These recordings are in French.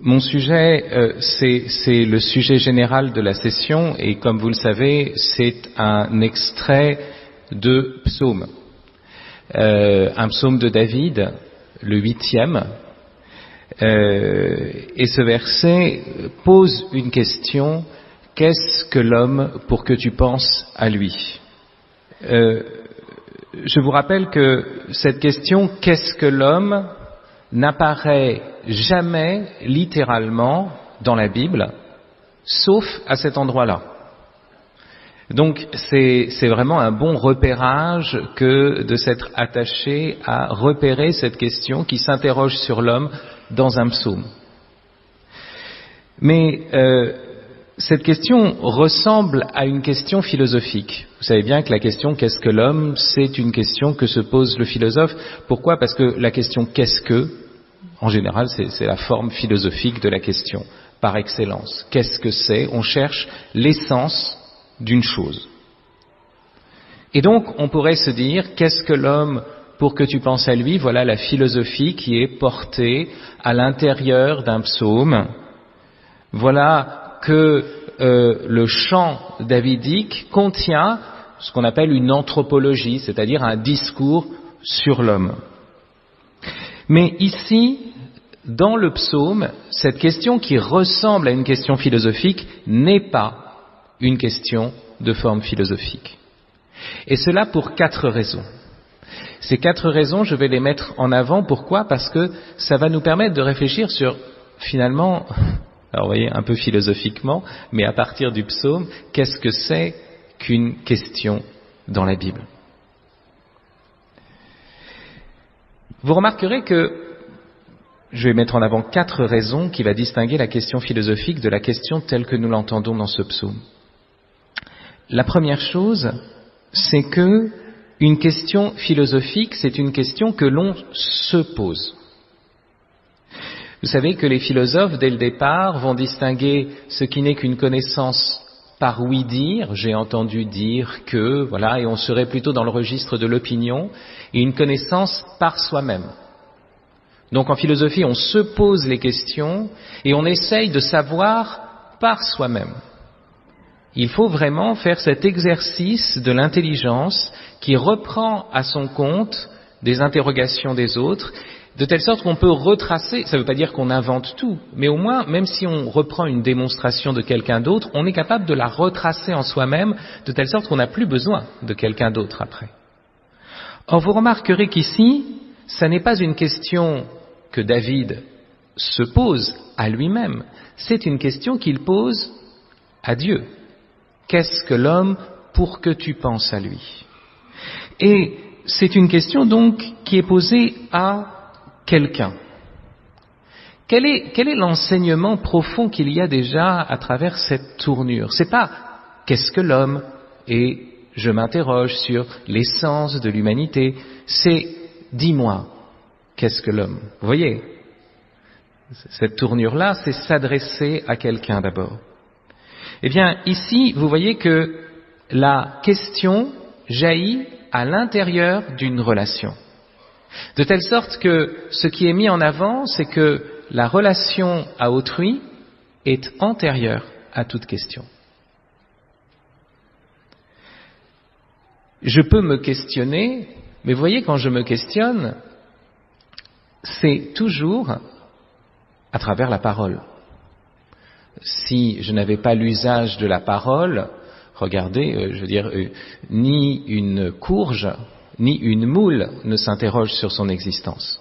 Mon sujet, c'est le sujet général de la session et comme vous le savez, c'est un extrait de psaume. Un psaume de David, le 8e. Et ce verset pose une question: qu'est-ce que l'homme pour que tu penses à lui? Je vous rappelle que cette question, qu'est-ce que l'homme, n'apparaît jamais littéralement dans la Bible, sauf à cet endroit-là. Donc c'est vraiment un bon repérage que de s'être attaché à repérer cette question qui s'interroge sur l'homme dans un psaume. Mais cette question ressemble à une question philosophique. Vous savez bien que la question « qu'est-ce que l'homme ?» c'est une question que se pose le philosophe. Pourquoi? Parce que la question « qu'est-ce que ?» en général, c'est la forme philosophique de la question, par excellence. Qu'est-ce que c'est? On cherche l'essence d'une chose. Et donc, on pourrait se dire, qu'est-ce que l'homme pour que tu penses à lui? Voilà la philosophie qui est portée à l'intérieur d'un psaume. Voilà que le chant davidique contient ce qu'on appelle une anthropologie, c'est-à-dire un discours sur l'homme. Mais ici, dans le psaume, cette question qui ressemble à une question philosophique n'est pas une question de forme philosophique. Et cela pour 4 raisons. Ces 4 raisons, je vais les mettre en avant. Pourquoi? Parce que ça va nous permettre de réfléchir sur, finalement, alors vous voyez, un peu philosophiquement, mais à partir du psaume, qu'est-ce que c'est qu'une question dans la Bible? Vous remarquerez que je vais mettre en avant 4 raisons qui va distinguer la question philosophique de la question telle que nous l'entendons dans ce psaume. La première chose, c'est que une question philosophique, c'est une question que l'on se pose. Vous savez que les philosophes, dès le départ, vont distinguer ce qui n'est qu'une connaissance par ouï-dire, j'ai entendu dire que, voilà, et on serait plutôt dans le registre de l'opinion, et une connaissance par soi-même. Donc en philosophie, on se pose les questions et on essaye de savoir par soi-même. Il faut vraiment faire cet exercice de l'intelligence qui reprend à son compte des interrogations des autres, de telle sorte qu'on peut retracer, ça ne veut pas dire qu'on invente tout, mais au moins, même si on reprend une démonstration de quelqu'un d'autre, on est capable de la retracer en soi-même, de telle sorte qu'on n'a plus besoin de quelqu'un d'autre après. Or, vous remarquerez qu'ici, ça n'est pas une question que David se pose à lui-même, c'est une question qu'il pose à Dieu. Qu'est-ce que l'homme pour que tu penses à lui? Et c'est une question donc qui est posée à quelqu'un. Quel est l'enseignement profond qu'il y a déjà à travers cette tournure? C'est pas qu'est-ce que l'homme? Et je m'interroge sur l'essence de l'humanité. C'est dis-moi, qu'est-ce que l'homme? Vous voyez, cette tournure-là, c'est s'adresser à quelqu'un d'abord. Eh bien, ici, vous voyez que la question jaillit à l'intérieur d'une relation. De telle sorte que ce qui est mis en avant, c'est que la relation à autrui est antérieure à toute question. Je peux me questionner, mais vous voyez, quand je me questionne, c'est toujours à travers la parole. Si je n'avais pas l'usage de la parole, regardez, ni une courge, ni une moule ne s'interroge sur son existence.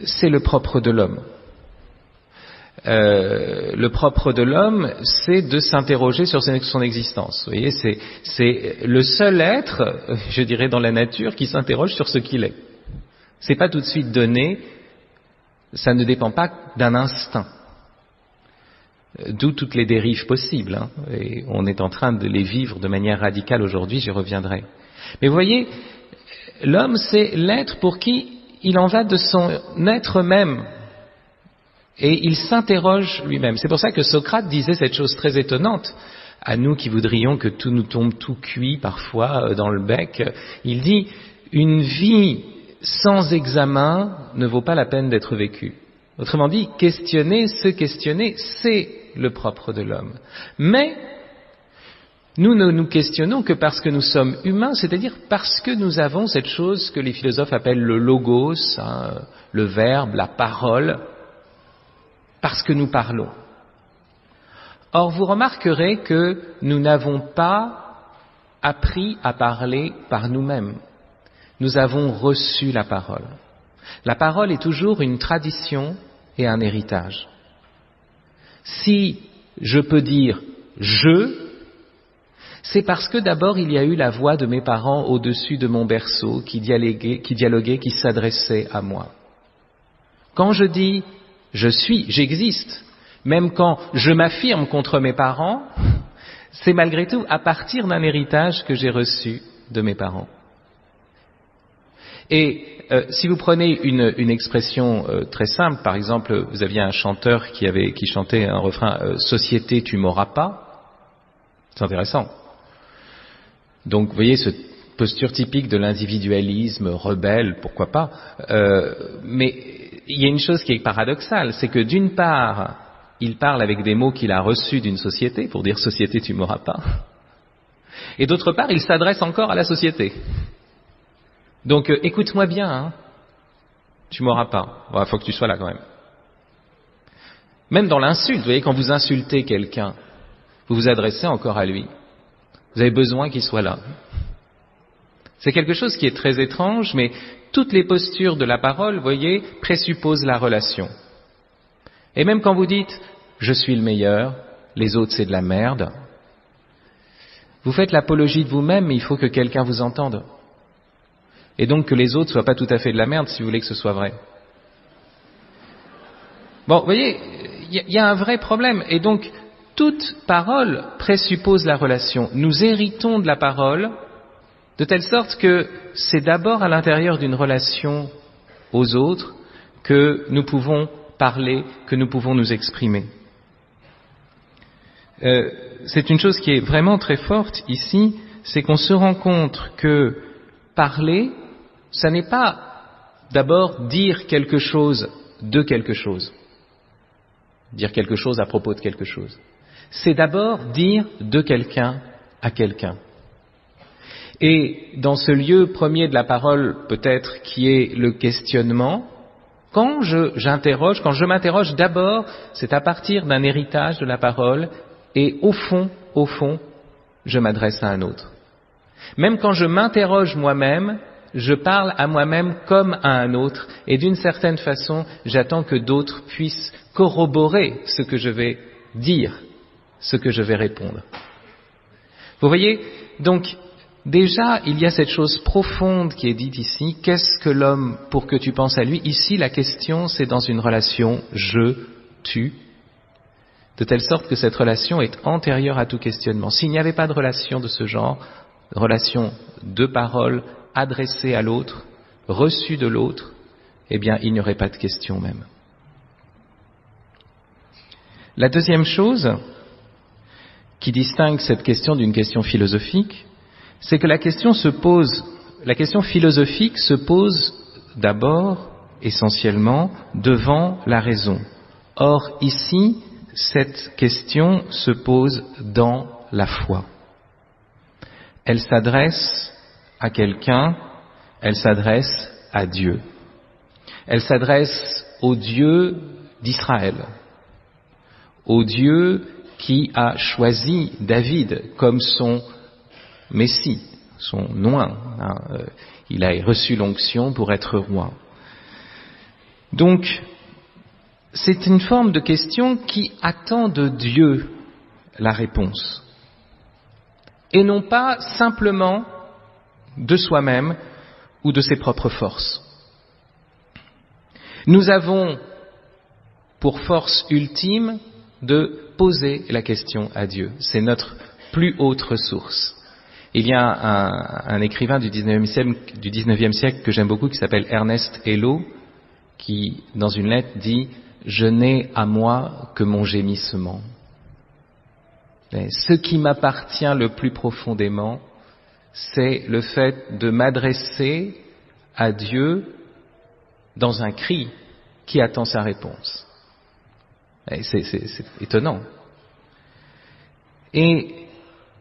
C'est le propre de l'homme. Le propre de l'homme, c'est de s'interroger sur son existence. Vous voyez, c'est le seul être, je dirais, dans la nature qui s'interroge sur ce qu'il est. C'est pas tout de suite donné, ça ne dépend pas d'un instinct. D'où toutes les dérives possibles, hein, et on est en train de les vivre de manière radicale aujourd'hui, j'y reviendrai. Mais vous voyez, l'homme, c'est l'être pour qui il en va de son être même, et il s'interroge lui-même. C'est pour ça que Socrate disait cette chose très étonnante, à nous qui voudrions que tout nous tombe tout cuit parfois dans le bec. Il dit, une vie sans examen ne vaut pas la peine d'être vécue. Autrement dit, se questionner, c'est le propre de l'homme. Mais nous ne nous questionnons que parce que nous sommes humains, c'est-à-dire parce que nous avons cette chose que les philosophes appellent le logos, le verbe, la parole, parce que nous parlons. Or, vous remarquerez que nous n'avons pas appris à parler par nous-mêmes. Nous avons reçu la parole. La parole est toujours une tradition et un héritage. Si je peux dire « je », c'est parce que d'abord il y a eu la voix de mes parents au-dessus de mon berceau qui dialoguait, qui s'adressait à moi. Quand je dis « je suis »,« j'existe », même quand je m'affirme contre mes parents, c'est malgré tout à partir d'un héritage que j'ai reçu de mes parents. Et si vous prenez une expression très simple, par exemple, vous aviez un chanteur qui chantait un refrain « Société, tu m'auras pas », c'est intéressant. Donc, vous voyez, cette posture typique de l'individualisme rebelle, pourquoi pas, mais il y a une chose qui est paradoxale, c'est que d'une part, il parle avec des mots qu'il a reçus d'une société, pour dire « Société, tu m'auras pas », et d'autre part, il s'adresse encore à la société. Donc, écoute-moi bien, hein. Tu m'auras pas. Il faut que tu sois là quand même. Même dans l'insulte, vous voyez, quand vous insultez quelqu'un, vous vous adressez encore à lui. Vous avez besoin qu'il soit là. C'est quelque chose qui est très étrange, mais toutes les postures de la parole, vous voyez, présupposent la relation. Et même quand vous dites « je suis le meilleur, les autres c'est de la merde », vous faites l'apologie de vous-même, mais il faut que quelqu'un vous entende. Et donc que les autres soient pas tout à fait de la merde si vous voulez que ce soit vrai. Bon, vous voyez, il y a un vrai problème. Et donc, toute parole présuppose la relation. Nous héritons de la parole de telle sorte que c'est d'abord à l'intérieur d'une relation aux autres que nous pouvons parler, que nous pouvons nous exprimer. C'est une chose qui est vraiment très forte ici, c'est qu'on se rend compte que parler, ça n'est pas d'abord dire quelque chose de quelque chose, dire quelque chose à propos de quelque chose. C'est d'abord dire de quelqu'un à quelqu'un. Et dans ce lieu premier de la parole, peut-être, qui est le questionnement, quand je m'interroge d'abord, c'est à partir d'un héritage de la parole, et au fond, je m'adresse à un autre. Même quand je m'interroge moi-même, je parle à moi-même comme à un autre, et d'une certaine façon, j'attends que d'autres puissent corroborer ce que je vais dire, ce que je vais répondre. Vous voyez, donc, déjà, il y a cette chose profonde qui est dite ici. Qu'est-ce que l'homme pour que tu penses à lui? Ici, la question, c'est dans une relation je-tu, de telle sorte que cette relation est antérieure à tout questionnement. S'il n'y avait pas de relation de ce genre, relation de parole adressée à l'autre, reçue de l'autre, eh bien, il n'y aurait pas de question même. La deuxième chose qui distingue cette question d'une question philosophique, c'est que la question philosophique se pose d'abord, essentiellement, devant la raison. Or, ici, cette question se pose dans la foi. Elle s'adresse à quelqu'un, elle s'adresse à Dieu. Elle s'adresse au Dieu d'Israël, au Dieu qui a choisi David comme son Messie, son oint. Il a reçu l'onction pour être roi. Donc, c'est une forme de question qui attend de Dieu la réponse. Et non pas simplement de soi-même ou de ses propres forces. Nous avons pour force ultime de poser la question à Dieu. C'est notre plus haute ressource. Il y a un écrivain du 19e siècle que j'aime beaucoup qui s'appelle Ernest Hello qui, dans une lettre, dit « Je n'ai à moi que mon gémissement ». Ce qui m'appartient le plus profondément, c'est le fait de m'adresser à Dieu dans un cri, qui attend sa réponse. C'est étonnant. Et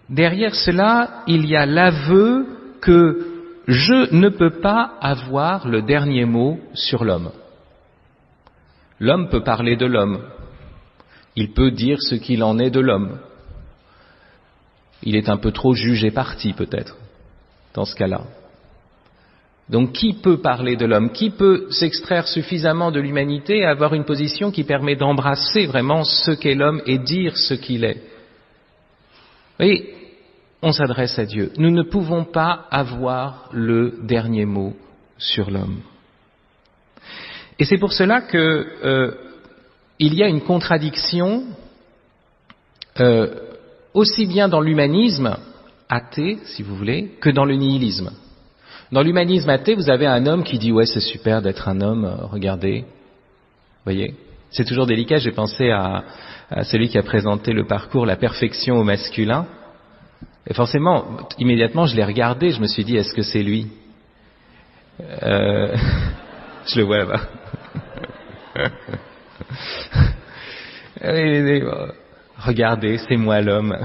derrière cela, il y a l'aveu que je ne peux pas avoir le dernier mot sur l'homme. L'homme peut parler de l'homme. Il peut dire ce qu'il en est de l'homme. Il est un peu trop jugé parti, peut-être, dans ce cas-là. Donc, qui peut parler de l'homme? Qui peut s'extraire suffisamment de l'humanité et avoir une position qui permet d'embrasser vraiment ce qu'est l'homme et dire ce qu'il est? Vous voyez, on s'adresse à Dieu. Nous ne pouvons pas avoir le dernier mot sur l'homme. Et c'est pour cela que il y a une contradiction aussi bien dans l'humanisme athée, si vous voulez, que dans le nihilisme. Dans l'humanisme athée, vous avez un homme qui dit « Ouais, c'est super d'être un homme, regardez. » Vous voyez, c'est toujours délicat. J'ai pensé à celui qui a présenté le parcours « La perfection au masculin ». Et forcément, immédiatement, je l'ai regardé, je me suis dit « Est-ce que c'est lui ?» Je le vois là-bas. Regardez, c'est moi l'homme.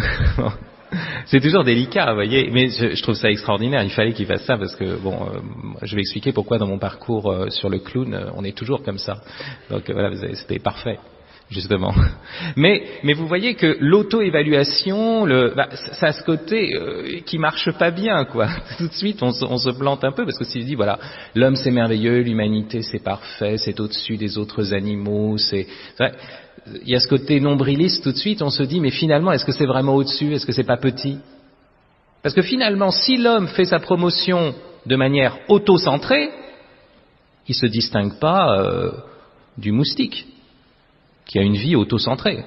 C'est toujours délicat, vous voyez, mais je trouve ça extraordinaire. Il fallait qu'il fasse ça parce que, je vais expliquer pourquoi dans mon parcours sur le clown, on est toujours comme ça. Donc voilà, c'était parfait, justement. Mais vous voyez que l'auto-évaluation, ça a ce côté qui marche pas bien, quoi. Tout de suite, on se plante un peu parce que s'il dit, voilà, l'homme c'est merveilleux, l'humanité c'est parfait, c'est au-dessus des autres animaux, il y a ce côté nombriliste tout de suite, on se dit, mais finalement, est-ce que c'est vraiment au-dessus? Est-ce que c'est pas petit? Parce que finalement, si l'homme fait sa promotion de manière auto-centrée, il se distingue pas du moustique, qui a une vie auto-centrée.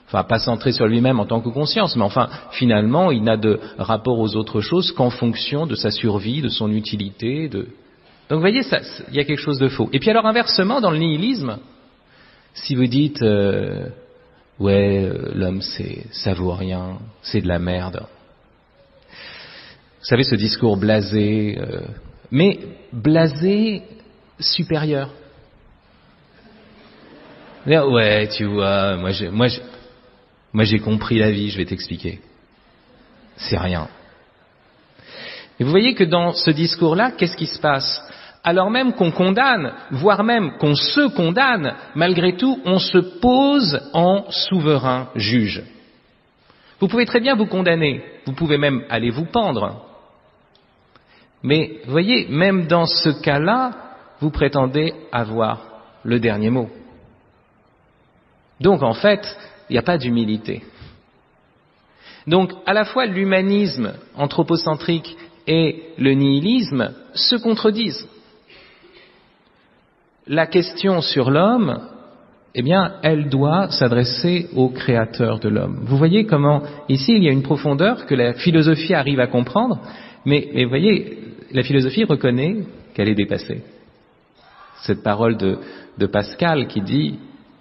Enfin, pas centrée sur lui-même en tant que conscience, mais enfin, finalement, il n'a de rapport aux autres choses qu'en fonction de sa survie, de son utilité. Donc, vous voyez, il y a quelque chose de faux. Et puis alors, inversement, dans le nihilisme, si vous dites l'homme ça vaut rien, c'est de la merde. Vous savez ce discours blasé, mais blasé supérieur. Ouais, tu vois, moi j'ai compris la vie, je vais t'expliquer. C'est rien. Et vous voyez que dans ce discours-là, qu'est-ce qui se passe? Alors même qu'on condamne, voire même qu'on se condamne, malgré tout, on se pose en souverain juge. Vous pouvez très bien vous condamner, vous pouvez même aller vous pendre. Mais, vous voyez, même dans ce cas-là, vous prétendez avoir le dernier mot. Donc, en fait, il n'y a pas d'humilité. Donc, à la fois l'humanisme anthropocentrique et le nihilisme se contredisent. La question sur l'homme, eh bien, elle doit s'adresser au créateur de l'homme. Vous voyez comment, ici, il y a une profondeur que la philosophie arrive à comprendre, mais vous voyez, la philosophie reconnaît qu'elle est dépassée. Cette parole de Pascal qui dit,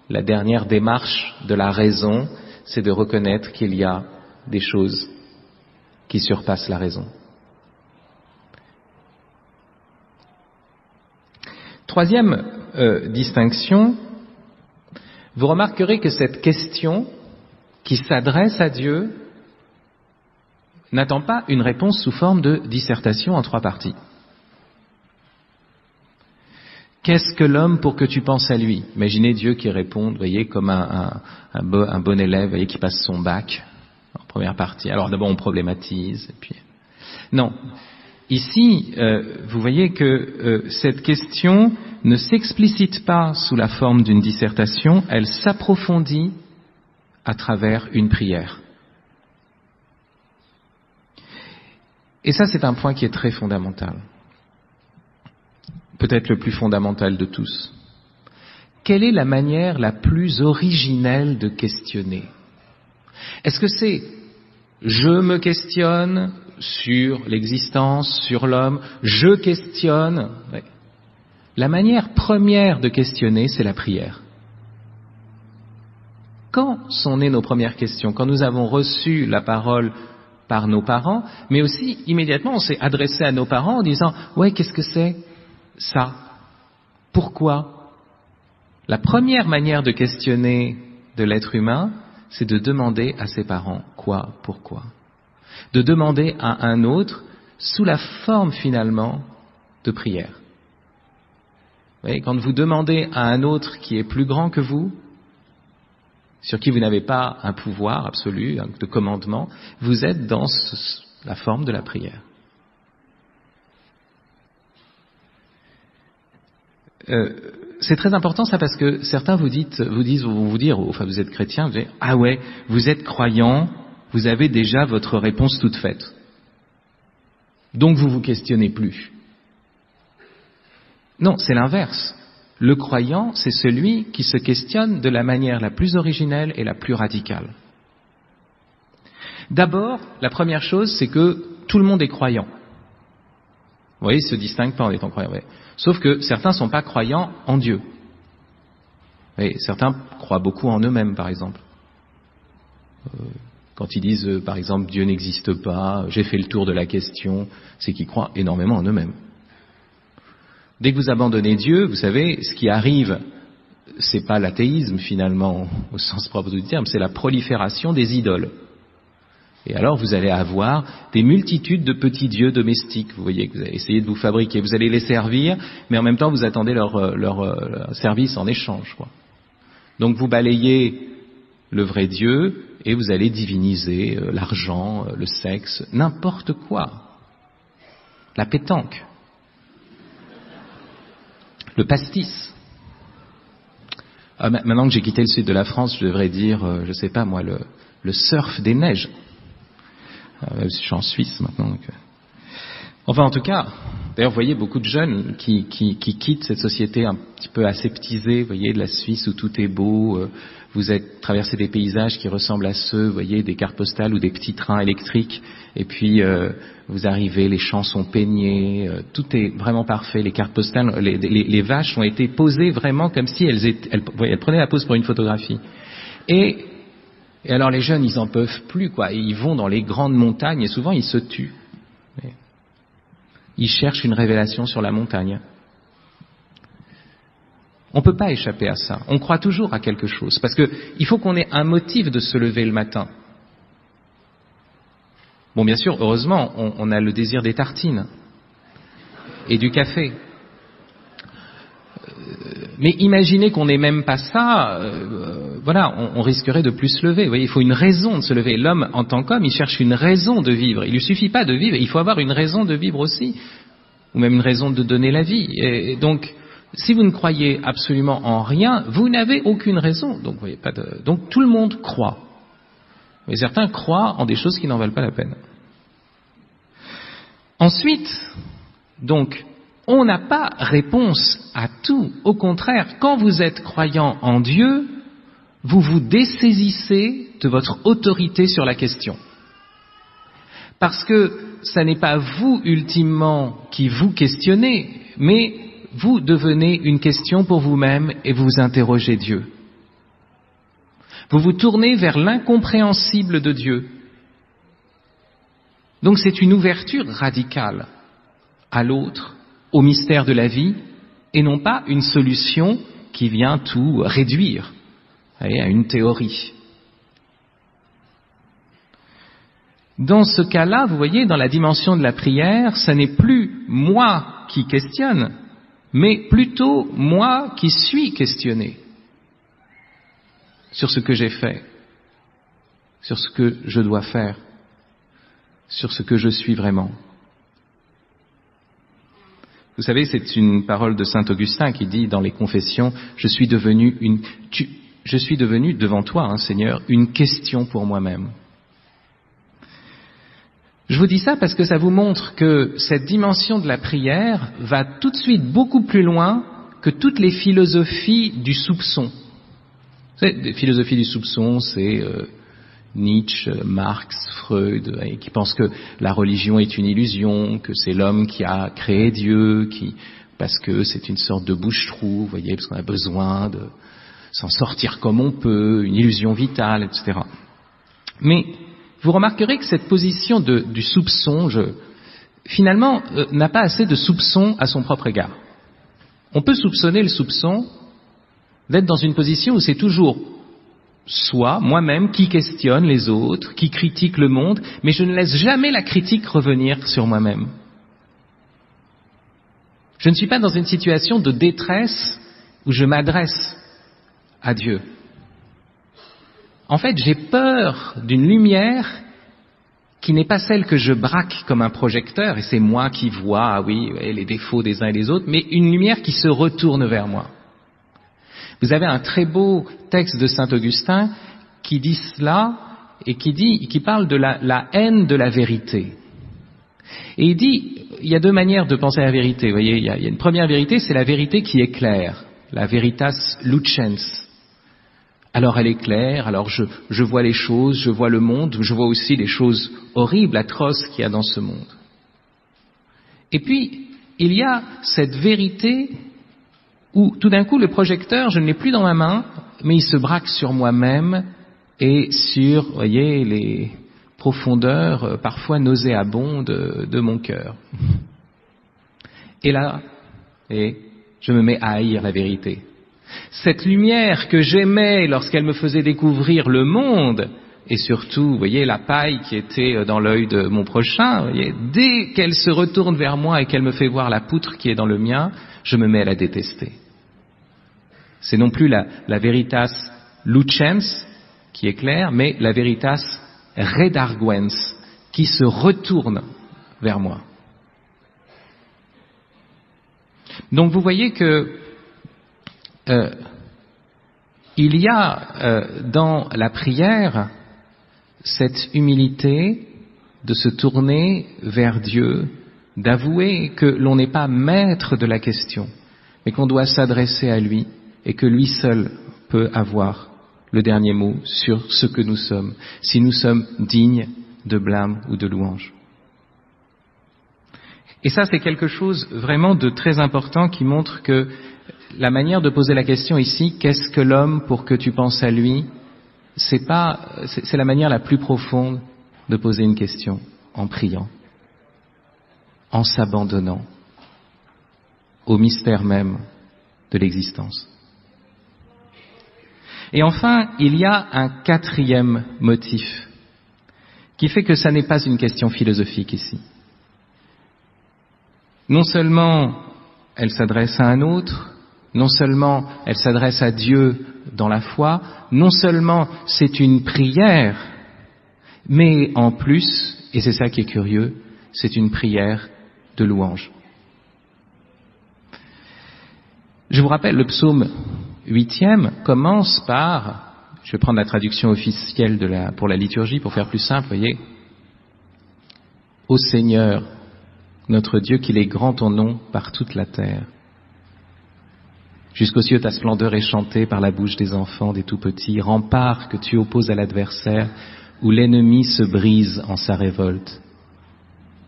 la dernière démarche de la raison, c'est de reconnaître qu'il y a des choses qui surpassent la raison. Troisième distinction, vous remarquerez que cette question qui s'adresse à Dieu n'attend pas une réponse sous forme de dissertation en 3 parties. Qu'est-ce que l'homme pour que tu penses à lui? Imaginez Dieu qui répond, vous voyez, comme un bon élève, vous voyez, qui passe son bac en première partie. Alors d'abord on problématise, et puis... Non. Ici, vous voyez que cette question ne s'explicite pas sous la forme d'une dissertation, elle s'approfondit à travers une prière. Et ça, c'est un point qui est très fondamental. Peut-être le plus fondamental de tous. Quelle est la manière la plus originelle de questionner? Est-ce que c'est je me questionne sur l'existence, sur l'homme, je questionne? Ouais. La manière première de questionner, c'est la prière. Quand sont nées nos premières questions? Quand nous avons reçu la parole par nos parents, mais aussi immédiatement on s'est adressé à nos parents en disant « Ouais, qu'est-ce que c'est ça ?» Pourquoi? La première manière de questionner de l'être humain, c'est de demander à ses parents quoi, pourquoi. De demander à un autre sous la forme finalement de prière. Vous voyez, quand vous demandez à un autre qui est plus grand que vous, sur qui vous n'avez pas un pouvoir absolu, de commandement, vous êtes dans la forme de la prière. C'est très important ça parce que certains vous êtes chrétien, vous dites, ah ouais, vous êtes croyant, vous avez déjà votre réponse toute faite. Donc vous vous questionnez plus. Non, c'est l'inverse. Le croyant, c'est celui qui se questionne de la manière la plus originelle et la plus radicale. D'abord, la première chose, c'est que tout le monde est croyant. Vous voyez, il ne se distingue pas en étant croyant. Ouais. Sauf que certains ne sont pas croyants en Dieu. Et certains croient beaucoup en eux-mêmes, par exemple. Quand ils disent, par exemple, Dieu n'existe pas, j'ai fait le tour de la question, c'est qu'ils croient énormément en eux-mêmes. Dès que vous abandonnez Dieu, vous savez, ce qui arrive, c'est pas l'athéisme finalement, au sens propre du terme, c'est la prolifération des idoles. Et alors vous allez avoir des multitudes de petits dieux domestiques, vous voyez, que vous allez essayer de vous fabriquer. Vous allez les servir, mais en même temps vous attendez leur service en échange, quoi. Donc vous balayez le vrai Dieu et vous allez diviniser l'argent, le sexe, n'importe quoi. La pétanque. Le pastis. Maintenant que j'ai quitté le sud de la France, je devrais dire, je sais pas moi, le surf des neiges. Je suis en Suisse maintenant. Donc... Enfin, en tout cas, d'ailleurs, vous voyez beaucoup de jeunes qui quittent cette société un petit peu aseptisée, vous voyez, de la Suisse où tout est beau. Vous traversez des paysages qui ressemblent à ceux, vous voyez, des cartes postales ou des petits trains électriques. Et puis, vous arrivez, les champs sont peignés, tout est vraiment parfait. Les cartes postales, les vaches ont été posées vraiment comme si elles prenaient la pose pour une photographie. Et alors les jeunes, ils en peuvent plus, quoi. Ils vont dans les grandes montagnes et souvent ils se tuent. Ils cherchent une révélation sur la montagne. On ne peut pas échapper à ça. On croit toujours à quelque chose. Parce qu'il faut qu'on ait un motif de se lever le matin. Bon, bien sûr, heureusement, on a le désir des tartines et du café. Mais imaginez qu'on n'ait même pas ça, voilà, on risquerait de plus se lever. Vous voyez, il faut une raison de se lever. L'homme, en tant qu'homme, il cherche une raison de vivre. Il lui suffit pas de vivre, il faut avoir une raison de vivre aussi, ou même une raison de donner la vie. Et donc, si vous ne croyez absolument en rien, vous n'avez aucune raison. Donc, vous voyez, donc tout le monde croit. Mais certains croient en des choses qui n'en valent pas la peine. Ensuite, donc, on n'a pas réponse à tout. Au contraire, quand vous êtes croyant en Dieu, vous vous dessaisissez de votre autorité sur la question. Parce que ça n'est pas vous, ultimement, qui vous questionnez, mais vous devenez une question pour vous-même et vous interrogez Dieu. Vous vous tournez vers l'incompréhensible de Dieu. Donc c'est une ouverture radicale à l'autre, au mystère de la vie, et non pas une solution qui vient tout réduire à une théorie. Dans ce cas-là, vous voyez, dans la dimension de la prière, ce n'est plus moi qui questionne, mais plutôt moi qui suis questionné sur ce que j'ai fait, sur ce que je dois faire, sur ce que je suis vraiment. Vous savez, c'est une parole de saint Augustin qui dit dans les Confessions, je suis devenu devant toi, Seigneur, une question pour moi-même. Je vous dis ça parce que ça vous montre que cette dimension de la prière va tout de suite beaucoup plus loin que toutes les philosophies du soupçon. Vous savez, les philosophies du soupçon, c'est Nietzsche, Marx, Freud, qui pensent que la religion est une illusion, que c'est l'homme qui a créé Dieu, parce que c'est une sorte de bouche-trou, vous voyez, parce qu'on a besoin de s'en sortir comme on peut, une illusion vitale, etc. Mais vous remarquerez que cette position du soupçon, finalement, n'a pas assez de soupçon à son propre égard. on peut soupçonner le soupçon d'être dans une position où c'est toujours soi, moi-même, qui questionne les autres, qui critique le monde, mais je ne laisse jamais la critique revenir sur moi-même. Je ne suis pas dans une situation de détresse où je m'adresse à Dieu. En fait, j'ai peur d'une lumière qui n'est pas celle que je braque comme un projecteur, et c'est moi qui vois, oui, les défauts des uns et des autres, mais une lumière qui se retourne vers moi. Vous avez un très beau texte de saint Augustin qui dit cela et qui parle de la haine de la vérité. Et il dit, il y a deux manières de penser à la vérité. Vous voyez, il y a une première vérité, c'est la vérité qui est claire, la veritas lucens. Alors elle est claire, alors je vois les choses, je vois le monde, je vois aussi les choses horribles, atroces qu'il y a dans ce monde. Et puis, il y a cette vérité où tout d'un coup le projecteur, je ne l'ai plus dans ma main, mais il se braque sur moi-même et sur, vous voyez, les profondeurs parfois nauséabondes de mon cœur. Et là, je me mets à haïr la vérité. Cette lumière que j'aimais lorsqu'elle me faisait découvrir le monde, et surtout, vous voyez, la paille qui était dans l'œil de mon prochain, vous voyez, dès qu'elle se retourne vers moi et qu'elle me fait voir la poutre qui est dans le mien, je me mets à la détester. C'est non plus la veritas lucens qui est claire, mais la veritas redarguens qui se retourne vers moi. Donc vous voyez que il y a dans la prière cette humilité de se tourner vers Dieu, d'avouer que l'on n'est pas maître de la question, mais qu'on doit s'adresser à lui et que lui seul peut avoir le dernier mot sur ce que nous sommes, si nous sommes dignes de blâme ou de louange. Et ça, c'est quelque chose vraiment de très important qui montre que la manière de poser la question ici, qu'est-ce que l'homme pour que tu penses à lui, c'est la manière la plus profonde de poser une question, en priant, en s'abandonnant au mystère même de l'existence. Et enfin, il y a un quatrième motif qui fait que ça n'est pas une question philosophique ici. Non seulement elle s'adresse à un autre, non seulement elle s'adresse à Dieu dans la foi, non seulement c'est une prière, mais en plus, et c'est ça qui est curieux, c'est une prière de louange. Je vous rappelle, le psaume 8e commence par, je vais prendre la traduction officielle pour la liturgie pour faire plus simple, voyez. Ô Seigneur, notre Dieu, qu'il est grand ton nom par toute la terre. Jusqu'aux cieux, ta splendeur est chantée par la bouche des enfants, des tout-petits, rempart que tu opposes à l'adversaire, où l'ennemi se brise en sa révolte.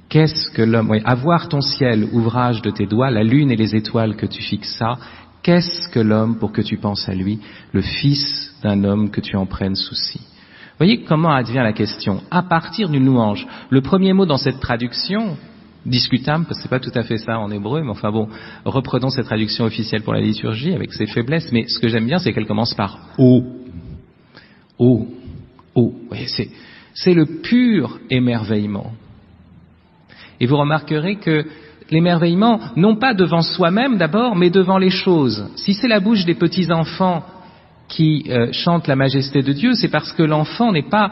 Qu'est-ce que l'homme... Oui, à voir ton ciel, ouvrage de tes doigts, la lune et les étoiles que tu fixas, qu'est-ce que l'homme pour que tu penses à lui, le fils d'un homme que tu en prennes souci. Voyez comment advient la question. À partir d'une louange, le premier mot dans cette traduction... discutable, parce que c'est pas tout à fait ça en hébreu, mais enfin bon, reprenons cette traduction officielle pour la liturgie avec ses faiblesses, mais ce que j'aime bien, c'est qu'elle commence par « ô ». « Ô ». « ô ». C'est le pur émerveillement. Et vous remarquerez que l'émerveillement, non pas devant soi-même d'abord, mais devant les choses. Si c'est la bouche des petits-enfants qui chantent la majesté de Dieu, c'est parce que l'enfant n'est pas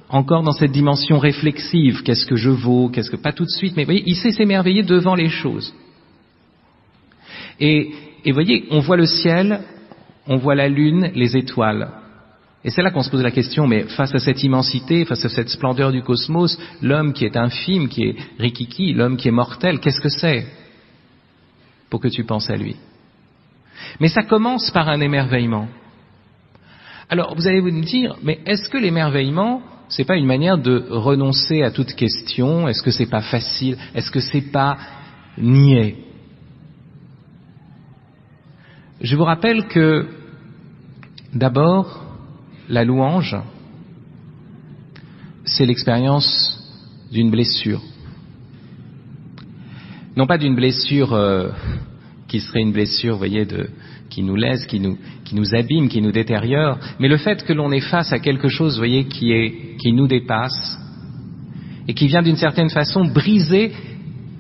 encore dans cette dimension réflexive, qu'est-ce que je vaux, qu'est-ce que pas tout de suite, mais vous voyez, il sait s'émerveiller devant les choses. Et vous voyez, on voit le ciel, on voit la lune, les étoiles. Et c'est là qu'on se pose la question, mais face à cette immensité, face à cette splendeur du cosmos, l'homme qui est infime, qui est rikiki, l'homme qui est mortel, qu'est-ce que c'est pour que tu penses à lui? Mais ça commence par un émerveillement. Alors, vous allez vous dire, mais est-ce que l'émerveillement, c'est pas une manière de renoncer à toute question? Est-ce que c'est pas facile? Est-ce que c'est pas niais? Je vous rappelle que, d'abord, la louange, c'est l'expérience d'une blessure. Non pas d'une blessure qui serait une blessure, vous voyez, qui nous lèse, qui nous abîme, qui nous détériore. Mais le fait que l'on est face à quelque chose, vous voyez, qui nous dépasse et qui vient d'une certaine façon briser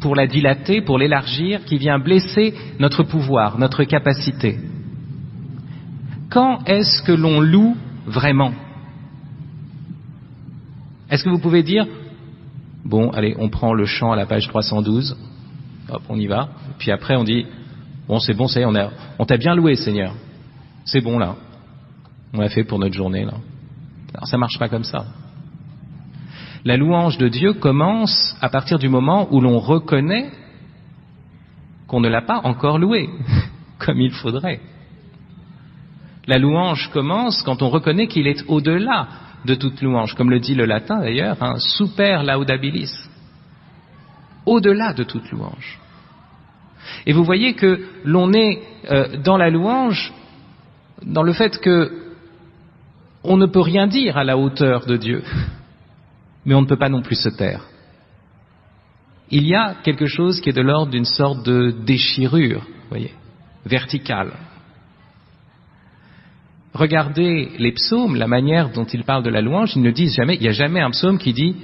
pour la dilater, pour l'élargir, qui vient blesser notre pouvoir, notre capacité. Quand est-ce que l'on loue vraiment? Est-ce que vous pouvez dire, bon, allez, on prend le chant à la page 312, hop, on y va, puis après on dit, bon, c'est bon, ça y est, on t'a bien loué, Seigneur. C'est bon, là. On l'a fait pour notre journée, là. Alors, ça marche pas comme ça. La louange de Dieu commence à partir du moment où l'on reconnaît qu'on ne l'a pas encore loué, comme il faudrait. La louange commence quand on reconnaît qu'il est au-delà de toute louange, comme le dit le latin d'ailleurs, super laudabilis, au-delà de toute louange. Et vous voyez que l'on est dans la louange, dans le fait que on ne peut rien dire à la hauteur de Dieu, mais on ne peut pas non plus se taire. Il y a quelque chose qui est de l'ordre d'une sorte de déchirure, vous voyez, verticale. Regardez les psaumes, la manière dont ils parlent de la louange, ils ne disent jamais, il n'y a jamais un psaume qui dit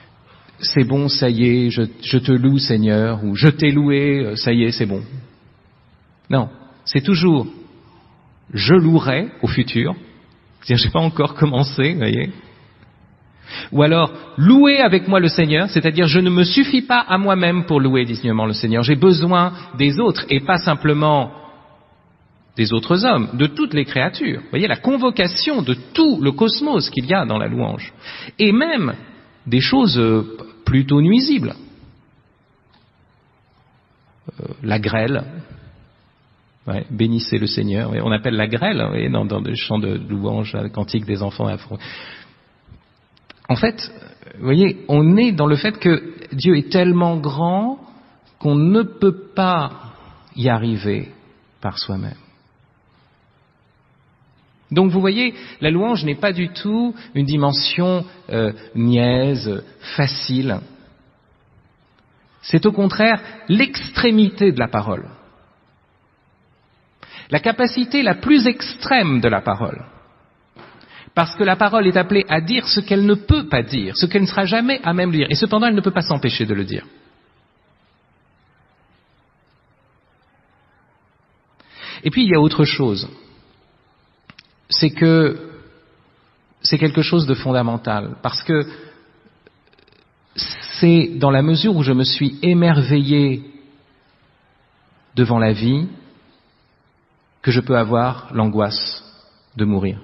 « c'est bon, ça y est, je te loue Seigneur » ou « je t'ai loué, ça y est, c'est bon ». Non, c'est toujours « je louerai » au futur, c'est-à-dire je n'ai pas encore commencé, vous voyez. Ou alors « louez avec moi le Seigneur », c'est-à-dire je ne me suffis pas à moi-même pour louer dignement le Seigneur, j'ai besoin des autres et pas simplement des autres hommes, de toutes les créatures. Vous voyez, la convocation de tout le cosmos qu'il y a dans la louange. Et même des choses plutôt nuisibles. La grêle. Ouais, bénissez le Seigneur. Ouais, on appelle la grêle, ouais, dans le chant de louange, le cantique des enfants. En fait, vous voyez, on est dans le fait que Dieu est tellement grand qu'on ne peut pas y arriver par soi-même. Donc vous voyez, la louange n'est pas du tout une dimension niaise, facile. C'est au contraire l'extrémité de la parole. La capacité la plus extrême de la parole. Parce que la parole est appelée à dire ce qu'elle ne peut pas dire, ce qu'elle ne sera jamais à même dire. Et cependant, elle ne peut pas s'empêcher de le dire. Et puis il y a autre chose. C'est que c'est quelque chose de fondamental, parce que c'est dans la mesure où je me suis émerveillé devant la vie que je peux avoir l'angoisse de mourir.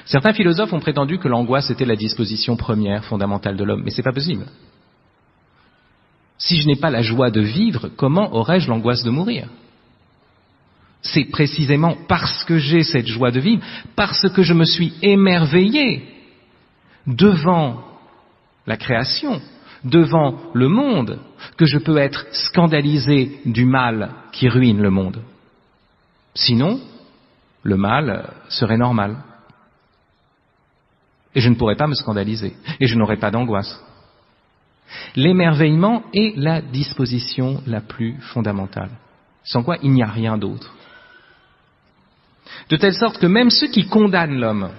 Certains philosophes ont prétendu que l'angoisse était la disposition première, fondamentale de l'homme, mais c'est pas possible. Si je n'ai pas la joie de vivre, comment aurais-je l'angoisse de mourir ? C'est précisément parce que j'ai cette joie de vivre, parce que je me suis émerveillé devant la création, devant le monde, que je peux être scandalisé du mal qui ruine le monde. Sinon, le mal serait normal. Et je ne pourrais pas me scandaliser, et je n'aurais pas d'angoisse. L'émerveillement est la disposition la plus fondamentale, sans quoi il n'y a rien d'autre. De telle sorte que même ceux qui condamnent l'homme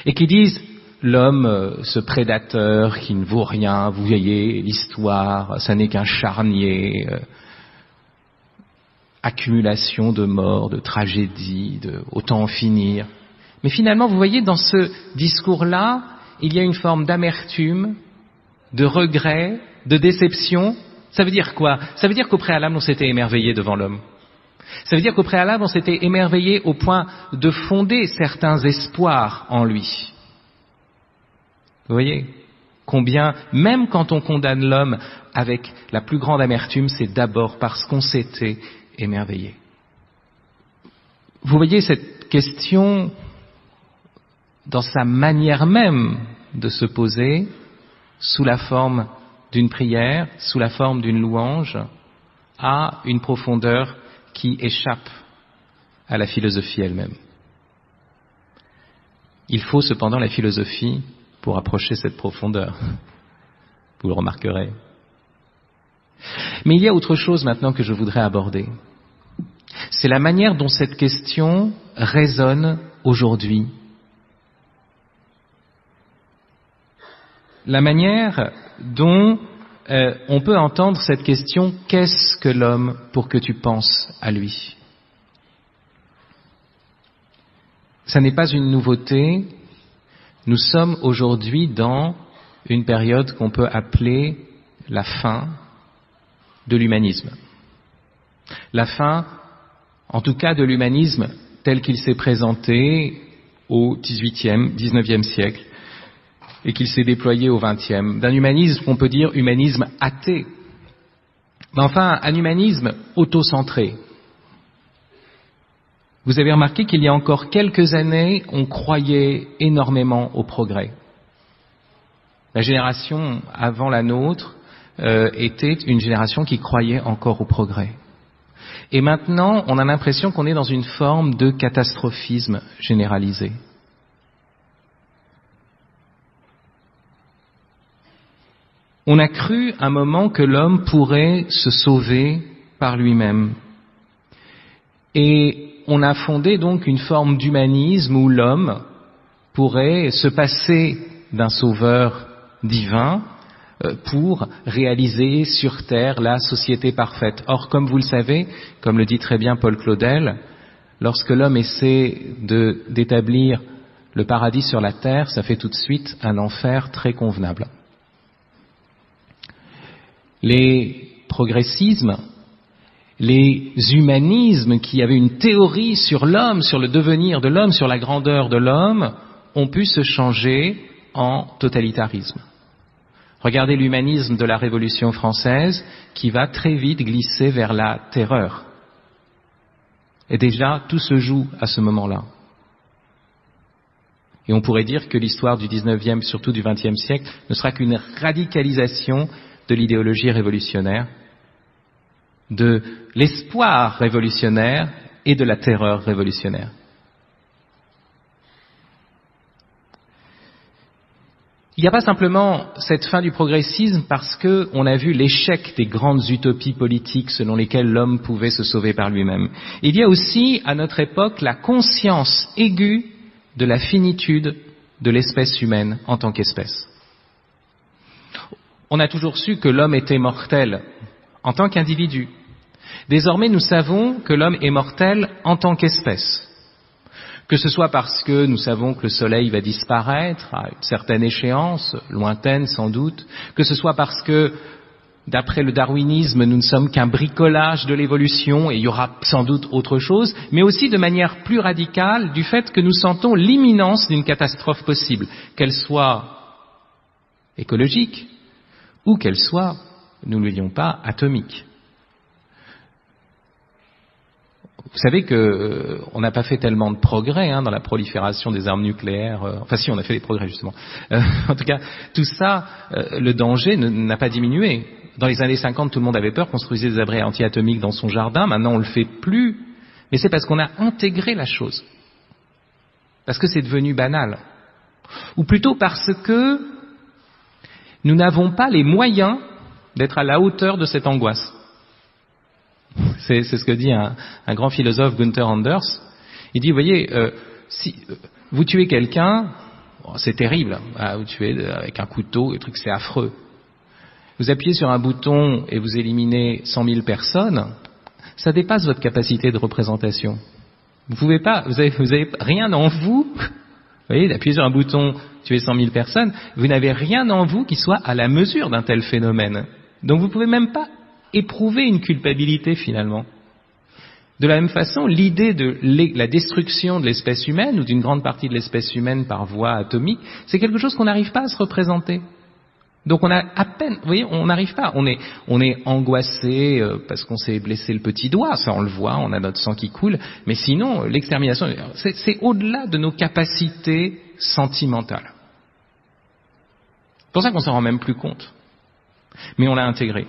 et qui disent l'homme, ce prédateur qui ne vaut rien, vous voyez, l'histoire, ça n'est qu'un charnier, accumulation de morts, de tragédies, autant en finir. Mais finalement, vous voyez, dans ce discours-là, il y a une forme d'amertume, de regret, de déception. Ça veut dire quoi ? Ça veut dire qu'au préalable, on s'était émerveillé devant l'homme. Ça veut dire qu'au préalable, on s'était émerveillé au point de fonder certains espoirs en lui. Vous voyez combien, même quand on condamne l'homme avec la plus grande amertume, c'est d'abord parce qu'on s'était émerveillé. Vous voyez cette question dans sa manière même de se poser, sous la forme d'une prière, sous la forme d'une louange, a une profondeur qui échappe à la philosophie elle-même. Il faut cependant la philosophie pour approcher cette profondeur. Vous le remarquerez. Mais il y a autre chose maintenant que je voudrais aborder. C'est la manière dont cette question résonne aujourd'hui. La manière dont on peut entendre cette question « Qu'est-ce que l'homme pour que tu penses à lui ?» Ça n'est pas une nouveauté. Nous sommes aujourd'hui dans une période qu'on peut appeler la fin de l'humanisme. La fin, en tout cas, de l'humanisme tel qu'il s'est présenté au XVIIIe, XIXe siècle et qu'il s'est déployé au XXe. D'un humanisme qu'on peut dire humanisme athée, mais enfin un humanisme autocentré. Vous avez remarqué qu'il y a encore quelques années, on croyait énormément au progrès. La génération avant la nôtre était une génération qui croyait encore au progrès. Et maintenant, on a l'impression qu'on est dans une forme de catastrophisme généralisé. On a cru un moment que l'homme pourrait se sauver par lui-même. Et on a fondé donc une forme d'humanisme où l'homme pourrait se passer d'un sauveur divin pour réaliser sur terre la société parfaite. Or, comme vous le savez, comme le dit très bien Paul Claudel, lorsque l'homme essaie d'établir le paradis sur la terre, ça fait tout de suite un enfer très convenable. Les progressismes, les humanismes qui avaient une théorie sur l'homme, sur le devenir de l'homme, sur la grandeur de l'homme, ont pu se changer en totalitarisme. Regardez l'humanisme de la Révolution française qui va très vite glisser vers la terreur. Et déjà, tout se joue à ce moment-là. Et on pourrait dire que l'histoire du XIXe, surtout du XXe siècle, ne sera qu'une radicalisation de l'idéologie révolutionnaire, de l'espoir révolutionnaire et de la terreur révolutionnaire. Il n'y a pas simplement cette fin du progressisme parce qu'on a vu l'échec des grandes utopies politiques selon lesquelles l'homme pouvait se sauver par lui-même. Il y a aussi, à notre époque, la conscience aiguë de la finitude de l'espèce humaine en tant qu'espèce. On a toujours su que l'homme était mortel en tant qu'individu. Désormais, nous savons que l'homme est mortel en tant qu'espèce. Que ce soit parce que nous savons que le soleil va disparaître à une certaine échéance, lointaine sans doute, que ce soit parce que, d'après le darwinisme, nous ne sommes qu'un bricolage de l'évolution et il y aura sans doute autre chose, mais aussi de manière plus radicale du fait que nous sentons l'imminence d'une catastrophe possible, qu'elle soit écologique ou qu'elle soit, nous ne l'oublions pas, atomique. Vous savez que on n'a pas fait tellement de progrès dans la prolifération des armes nucléaires. Enfin, si, on a fait des progrès justement. En tout cas, tout ça, le danger n'a pas diminué. Dans les années 50, tout le monde avait peur, construisait des abris anti-atomiques dans son jardin. Maintenant, on le fait plus. Mais c'est parce qu'on a intégré la chose, parce que c'est devenu banal, ou plutôt parce que nous n'avons pas les moyens d'être à la hauteur de cette angoisse. C'est ce que dit un grand philosophe, Gunther Anders. Il dit, vous voyez, si vous tuez quelqu'un, c'est terrible, vous tuez avec un couteau, le truc c'est affreux. Vous appuyez sur un bouton et vous éliminez 100 000 personnes, ça dépasse votre capacité de représentation. Vous pouvez pas, vous avez rien en vous, vous voyez, d'appuyer sur un bouton, tuer 100 000 personnes, vous n'avez rien en vous qui soit à la mesure d'un tel phénomène. Donc vous pouvez même pas éprouver une culpabilité finalement. De la même façon, l'idée de la destruction de l'espèce humaine ou d'une grande partie de l'espèce humaine par voie atomique, c'est quelque chose qu'on n'arrive pas à se représenter. Donc on a à peine, vous voyez, on n'arrive pas. On est angoissé parce qu'on s'est blessé le petit doigt, ça on le voit, on a notre sang qui coule. Mais sinon, l'extermination, c'est au-delà de nos capacités sentimentales. C'est pour ça qu'on s'en rend même plus compte. Mais on l'a intégré.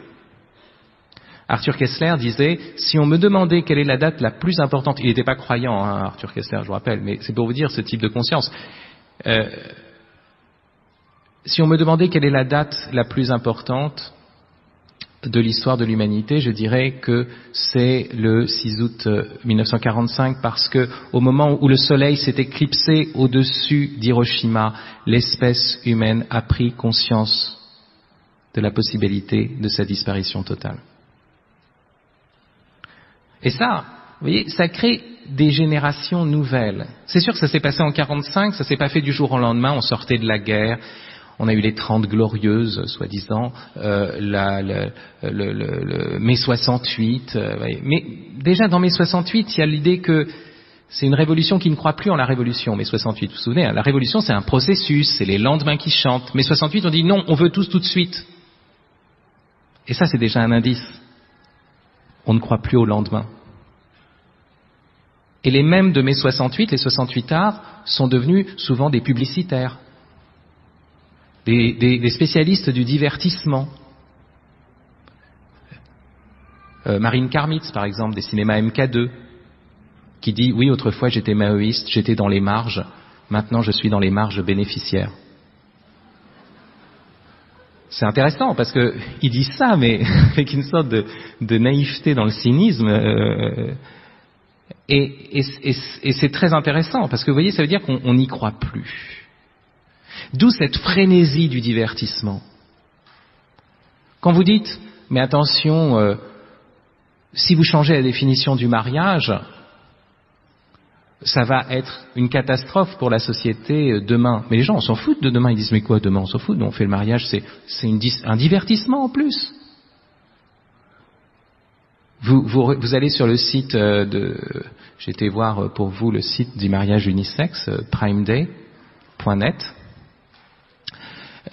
Arthur Koestler disait, si on me demandait quelle est la date la plus importante, il n'était pas croyant, Arthur Koestler, je vous rappelle, mais c'est pour vous dire ce type de conscience. Si on me demandait quelle est la date la plus importante, de l'histoire de l'humanité, je dirais que c'est le 6 août 1945, parce que au moment où le soleil s'est éclipsé au-dessus d'Hiroshima, l'espèce humaine a pris conscience de la possibilité de sa disparition totale. Et ça, vous voyez, ça crée des générations nouvelles. C'est sûr que ça s'est passé en 45, ça s'est pas fait du jour au lendemain, on sortait de la guerre. On a eu les 30 glorieuses, soi-disant, mai 68. Mais déjà dans mai 68, il y a l'idée que c'est une révolution qui ne croit plus en la révolution. Mai 68, vous vous souvenez, hein, la révolution c'est un processus, c'est les lendemains qui chantent. Mai 68, on dit non, on veut tous tout de suite. Et ça c'est déjà un indice. On ne croit plus au lendemain. Et les mêmes de mai 68, les 68 arts, sont devenus souvent des publicitaires. Des spécialistes du divertissement. Marine Karmitz, par exemple, des cinémas MK2, qui dit « Oui, autrefois j'étais maoïste, j'étais dans les marges, maintenant je suis dans les marges bénéficiaires. » C'est intéressant, parce qu'ils disent ça, mais avec une sorte de naïveté dans le cynisme. Et c'est très intéressant, parce que vous voyez, ça veut dire qu'on n'y croit plus. D'où cette frénésie du divertissement. Quand vous dites, mais attention, si vous changez la définition du mariage, ça va être une catastrophe pour la société demain. Mais les gens, on s'en foutent de demain. Ils disent, mais quoi demain, on s'en fout. Nous, on fait le mariage, c'est un divertissement en plus. Vous allez sur le site j'ai été voir pour vous le site du mariage unisexe, primeday.net.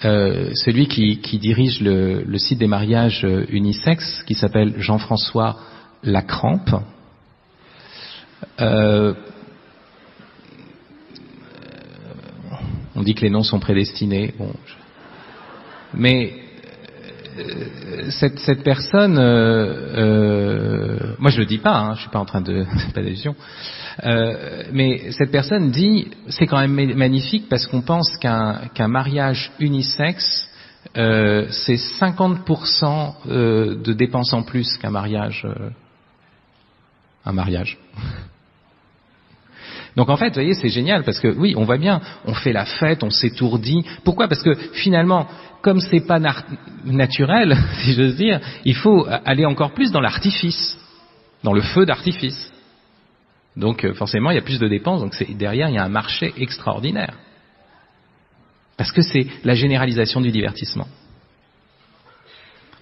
Celui qui dirige le site des mariages unisexes, qui s'appelle Jean-François Lacrampe, on dit que les noms sont prédestinés. Bon, mais cette personne, moi je le dis pas, hein, je suis pas en train de pas d'allusion, mais cette personne dit c'est quand même magnifique parce qu'on pense qu'un mariage unisexe c'est 50% de dépenses en plus qu'un mariage. Un mariage. Donc en fait, vous voyez, c'est génial parce que oui, on voit bien, on fait la fête, on s'étourdit. Pourquoi ? Parce que finalement, comme c'est pas naturel, si j'ose dire, il faut aller encore plus dans l'artifice, dans le feu d'artifice. Donc forcément, il y a plus de dépenses, donc derrière, il y a un marché extraordinaire. Parce que c'est la généralisation du divertissement.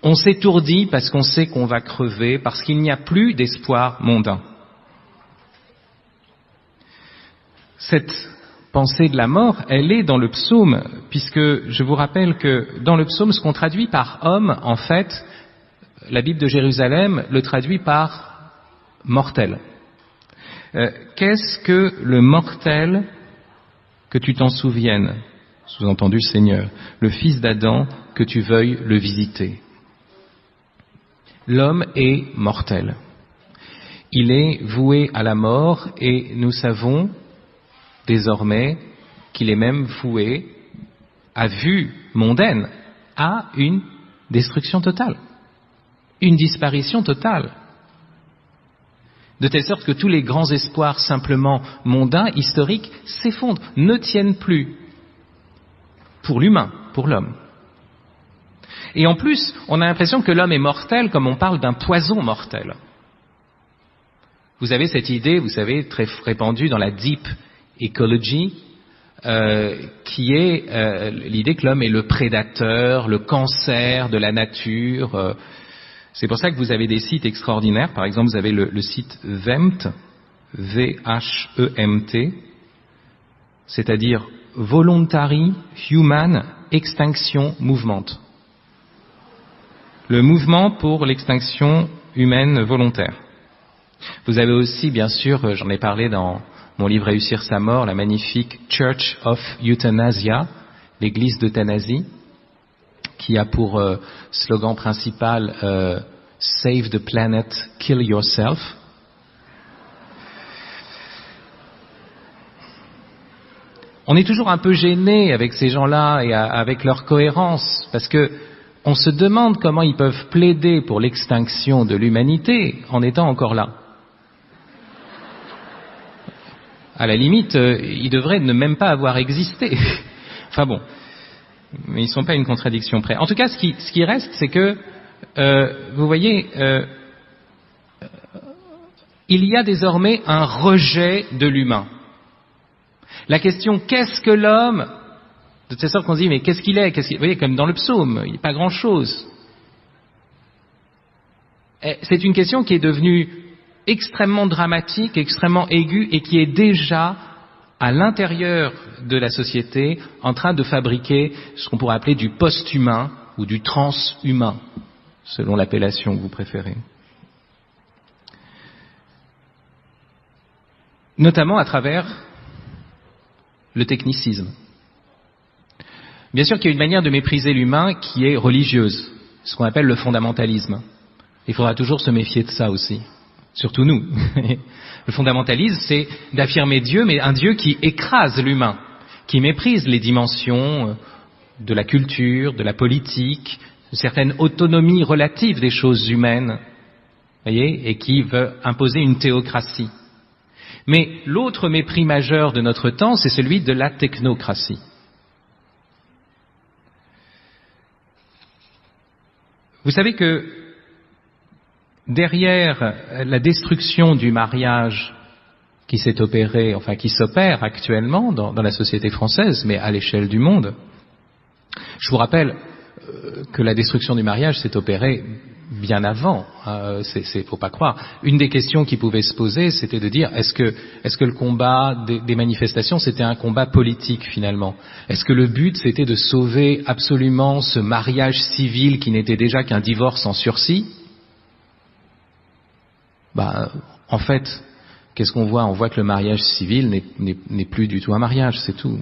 On s'étourdit parce qu'on sait qu'on va crever, parce qu'il n'y a plus d'espoir mondain. Cette pensée de la mort, elle est dans le psaume, puisque je vous rappelle que dans le psaume, ce qu'on traduit par homme, en fait, la Bible de Jérusalem le traduit par mortel. Qu'est-ce que le mortel, que tu t'en souviennes, sous-entendu Seigneur, le fils d'Adam, que tu veuilles le visiter. L'homme est mortel. Il est voué à la mort et nous savons désormais qu'il est même voué, à vue mondaine, à une destruction totale, une disparition totale. De telle sorte que tous les grands espoirs simplement mondains, historiques, s'effondrent, ne tiennent plus pour l'humain, pour l'homme. Et en plus, on a l'impression que l'homme est mortel comme on parle d'un poison mortel. Vous avez cette idée, vous savez, très répandue dans la deep ecology, qui est l'idée que l'homme est le prédateur, le cancer de la nature. C'est pour ça que vous avez des sites extraordinaires. Par exemple, vous avez le site VEMT, V-H-E-M-T, c'est-à-dire Voluntary Human Extinction Movement. Le mouvement pour l'extinction humaine volontaire. Vous avez aussi, bien sûr, j'en ai parlé dans mon livre Réussir sa mort, la magnifique Church of Euthanasia, l'église d'euthanasie, qui a pour slogan principal Save the planet, kill yourself. On est toujours un peu gêné avec ces gens-là et avec leur cohérence, parce que on se demande comment ils peuvent plaider pour l'extinction de l'humanité en étant encore là. À la limite, ils devraient ne même pas avoir existé. Enfin bon, mais ils ne sont pas une contradiction près. En tout cas, ce qui reste, c'est que, vous voyez, il y a désormais un rejet de l'humain. La question « qu'est-ce que l'homme ?» de telle sorte qu'on se dit « mais qu'est-ce qu'il est, Vous voyez, comme dans le psaume, il n'est pas grand-chose. C'est une question qui est devenue extrêmement dramatique, extrêmement aiguë et qui est déjà à l'intérieur de la société en train de fabriquer ce qu'on pourrait appeler du post-humain ou du transhumain, selon l'appellation que vous préférez. Notamment à travers le technicisme. Bien sûr qu'il y a une manière de mépriser l'humain qui est religieuse, ce qu'on appelle le fondamentalisme. Il faudra toujours se méfier de ça aussi, surtout nous. Le fondamentalisme, c'est d'affirmer Dieu, mais un Dieu qui écrase l'humain, qui méprise les dimensions de la culture, de la politique, de certaines autonomies relatives des choses humaines, voyez, et qui veut imposer une théocratie. Mais l'autre mépris majeur de notre temps, c'est celui de la technocratie. Vous savez que derrière la destruction du mariage qui s'est opérée, enfin qui s'opère actuellement dans la société française, mais à l'échelle du monde, je vous rappelle que la destruction du mariage s'est opérée bien avant. Faut pas croire. Une des questions qui pouvait se poser, c'était de dire est-ce que le combat des manifestations, c'était un combat politique finalement? Est-ce que le but, c'était de sauver absolument ce mariage civil qui n'était déjà qu'un divorce en sursis? En fait, qu'est-ce qu'on voit? On voit que le mariage civil n'est plus du tout un mariage, c'est tout.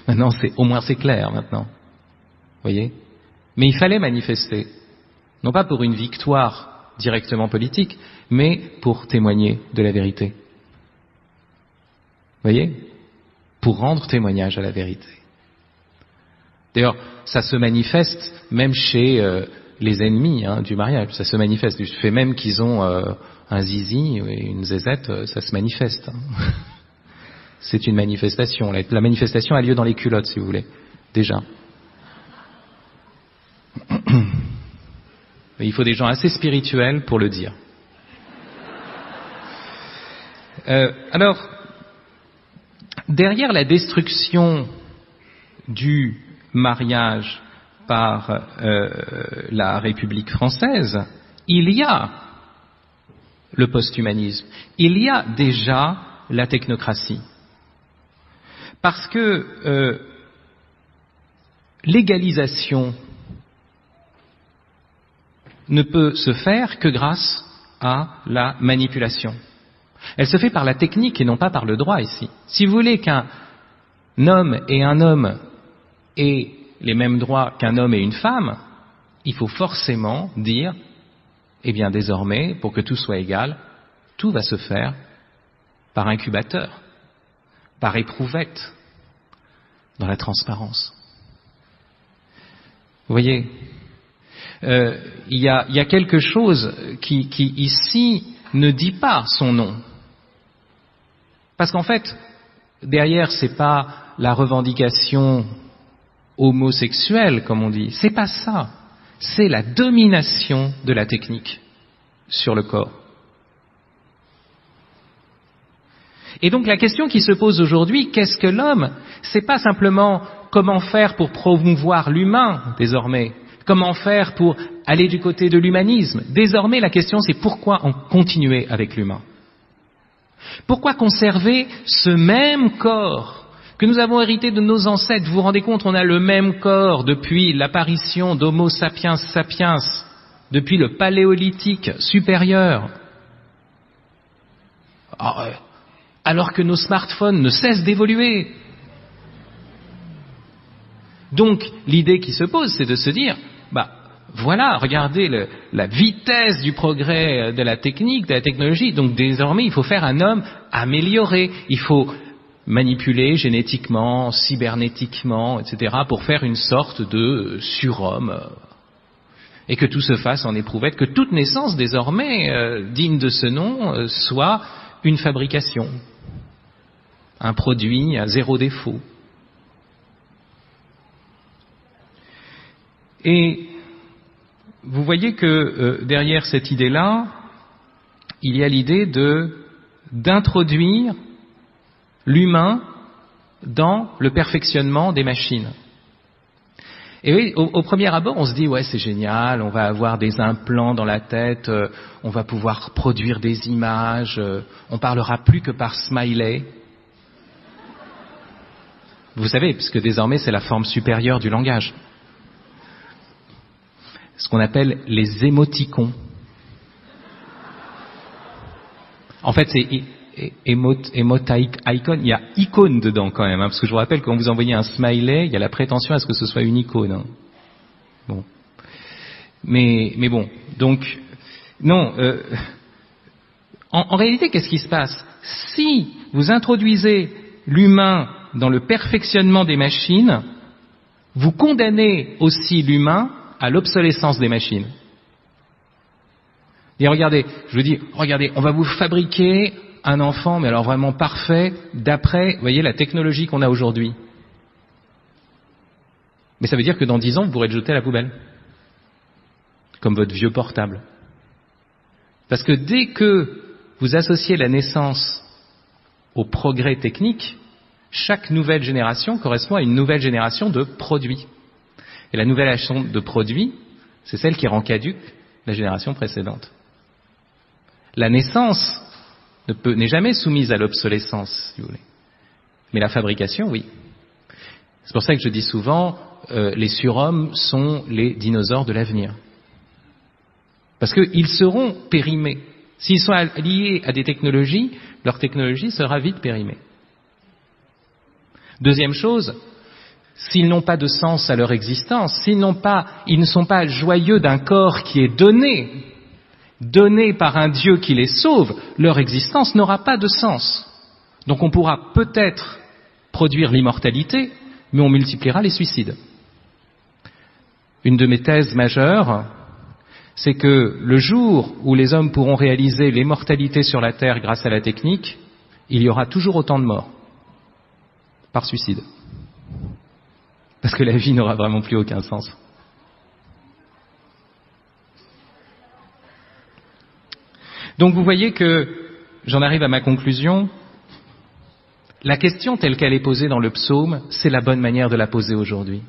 Maintenant, au moins c'est clair maintenant. Vous voyez? Mais il fallait manifester. Non pas pour une victoire directement politique, mais pour témoigner de la vérité. Vous voyez? Pour rendre témoignage à la vérité. D'ailleurs, ça se manifeste même chez les ennemis du mariage. Ça se manifeste. Du fait même qu'ils ont un zizi et une zézette, ça se manifeste. C'est une manifestation. La manifestation a lieu dans les culottes, si vous voulez. Déjà. Mais il faut des gens assez spirituels pour le dire. Alors, derrière la destruction du mariage par la République française, il y a le post-humanisme. Il y a déjà la technocratie. Parce que l'égalisation ne peut se faire que grâce à la manipulation. Elle se fait par la technique et non pas par le droit ici. Si vous voulez qu'un homme et un homme aient les mêmes droits qu'un homme et une femme, il faut forcément dire, eh bien désormais, pour que tout soit égal, tout va se faire par incubateur, par éprouvette, dans la transparence. Vous voyez, il y a quelque chose qui ici ne dit pas son nom. Parce qu'en fait, derrière, c'est pas la revendication homosexuelle, comme on dit. C'est pas ça. C'est la domination de la technique sur le corps. Et donc la question qui se pose aujourd'hui, qu'est-ce que l'homme? C'est pas simplement comment faire pour promouvoir l'humain, désormais. Comment faire pour aller du côté de l'humanisme? Désormais, la question, c'est pourquoi en continuer avec l'humain? Pourquoi conserver ce même corps que nous avons hérité de nos ancêtres? Vous vous rendez compte, on a le même corps depuis l'apparition d'Homo sapiens sapiens, depuis le paléolithique supérieur. Alors que nos smartphones ne cessent d'évoluer. Donc, l'idée qui se pose, c'est de se dire, voilà, regardez la vitesse du progrès de la technique, de la technologie. Donc désormais, il faut faire un homme amélioré. Il faut manipuler génétiquement, cybernétiquement, etc., pour faire une sorte de surhomme et que tout se fasse en éprouvette, que toute naissance désormais digne de ce nom soit une fabrication, un produit à zéro défaut. Et vous voyez que derrière cette idée-là, il y a l'idée d'introduire l'humain dans le perfectionnement des machines. Et oui, au premier abord, on se dit, ouais, c'est génial, on va avoir des implants dans la tête, on va pouvoir produire des images, on parlera plus que par smiley. Vous savez, puisque désormais c'est la forme supérieure du langage. Ce qu'on appelle les émoticons. En fait, c'est icon, il y a icône dedans quand même, parce que je vous rappelle que quand vous envoyez un smiley, il y a la prétention à ce que ce soit une icône. Bon. Mais bon, donc, non, en réalité, qu'est-ce qui se passe? Si vous introduisez l'humain dans le perfectionnement des machines, vous condamnez aussi l'humain à l'obsolescence des machines. Et regardez, je vous dis, regardez, on va vous fabriquer un enfant, mais alors vraiment parfait, d'après, vous voyez, la technologie qu'on a aujourd'hui. Mais ça veut dire que dans 10 ans, vous pourrez le jeter à la poubelle. Comme votre vieux portable. Parce que dès que vous associez la naissance au progrès technique, chaque nouvelle génération correspond à une nouvelle génération de produits. Et la nouvelle génération de produits, c'est celle qui rend caduque la génération précédente. La naissance n'est jamais soumise à l'obsolescence, si vous voulez. Mais la fabrication, oui. C'est pour ça que je dis souvent, les surhommes sont les dinosaures de l'avenir. Parce qu'ils seront périmés. S'ils sont liés à des technologies, leur technologie sera vite périmée. Deuxième chose, s'ils n'ont pas de sens à leur existence, ils ne sont pas joyeux d'un corps qui est donné par un Dieu qui les sauve, leur existence n'aura pas de sens. Donc on pourra peut-être produire l'immortalité, mais on multipliera les suicides. Une de mes thèses majeures, c'est que le jour où les hommes pourront réaliser l'immortalité sur la Terre grâce à la technique, il y aura toujours autant de morts par suicide. Parce que la vie n'aura vraiment plus aucun sens. Donc vous voyez que, j'en arrive à ma conclusion, la question telle qu'elle est posée dans le psaume, c'est la bonne manière de la poser aujourd'hui.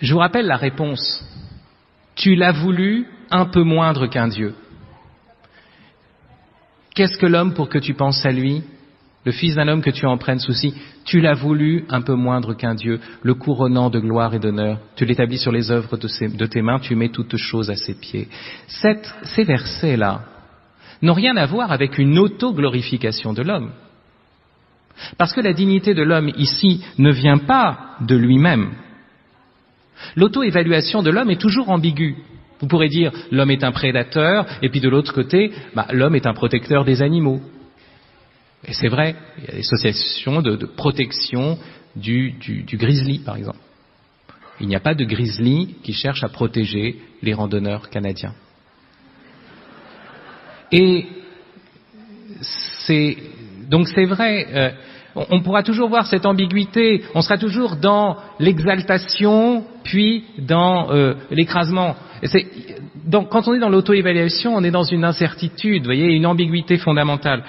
Je vous rappelle la réponse. Tu l'as voulu un peu moindre qu'un Dieu. Qu'est-ce que l'homme pour que tu penses à lui? Le fils d'un homme que tu en prennes souci, tu l'as voulu un peu moindre qu'un Dieu, le couronnant de gloire et d'honneur. Tu l'établis sur les œuvres de tes mains, tu mets toutes choses à ses pieds. Ces versets-là n'ont rien à voir avec une auto-glorification de l'homme. Parce que la dignité de l'homme ici ne vient pas de lui-même. L'auto-évaluation de l'homme est toujours ambiguë. Vous pourrez dire l'homme est un prédateur, et puis de l'autre côté, l'homme est un protecteur des animaux. Et c'est vrai, il y a des associations de protection du grizzly, par exemple. Il n'y a pas de grizzly qui cherche à protéger les randonneurs canadiens. Et donc c'est vrai, on pourra toujours voir cette ambiguïté, on sera toujours dans l'exaltation, puis dans l'écrasement. Quand on est dans l'auto-évaluation, on est dans une incertitude, vous voyez, une ambiguïté fondamentale.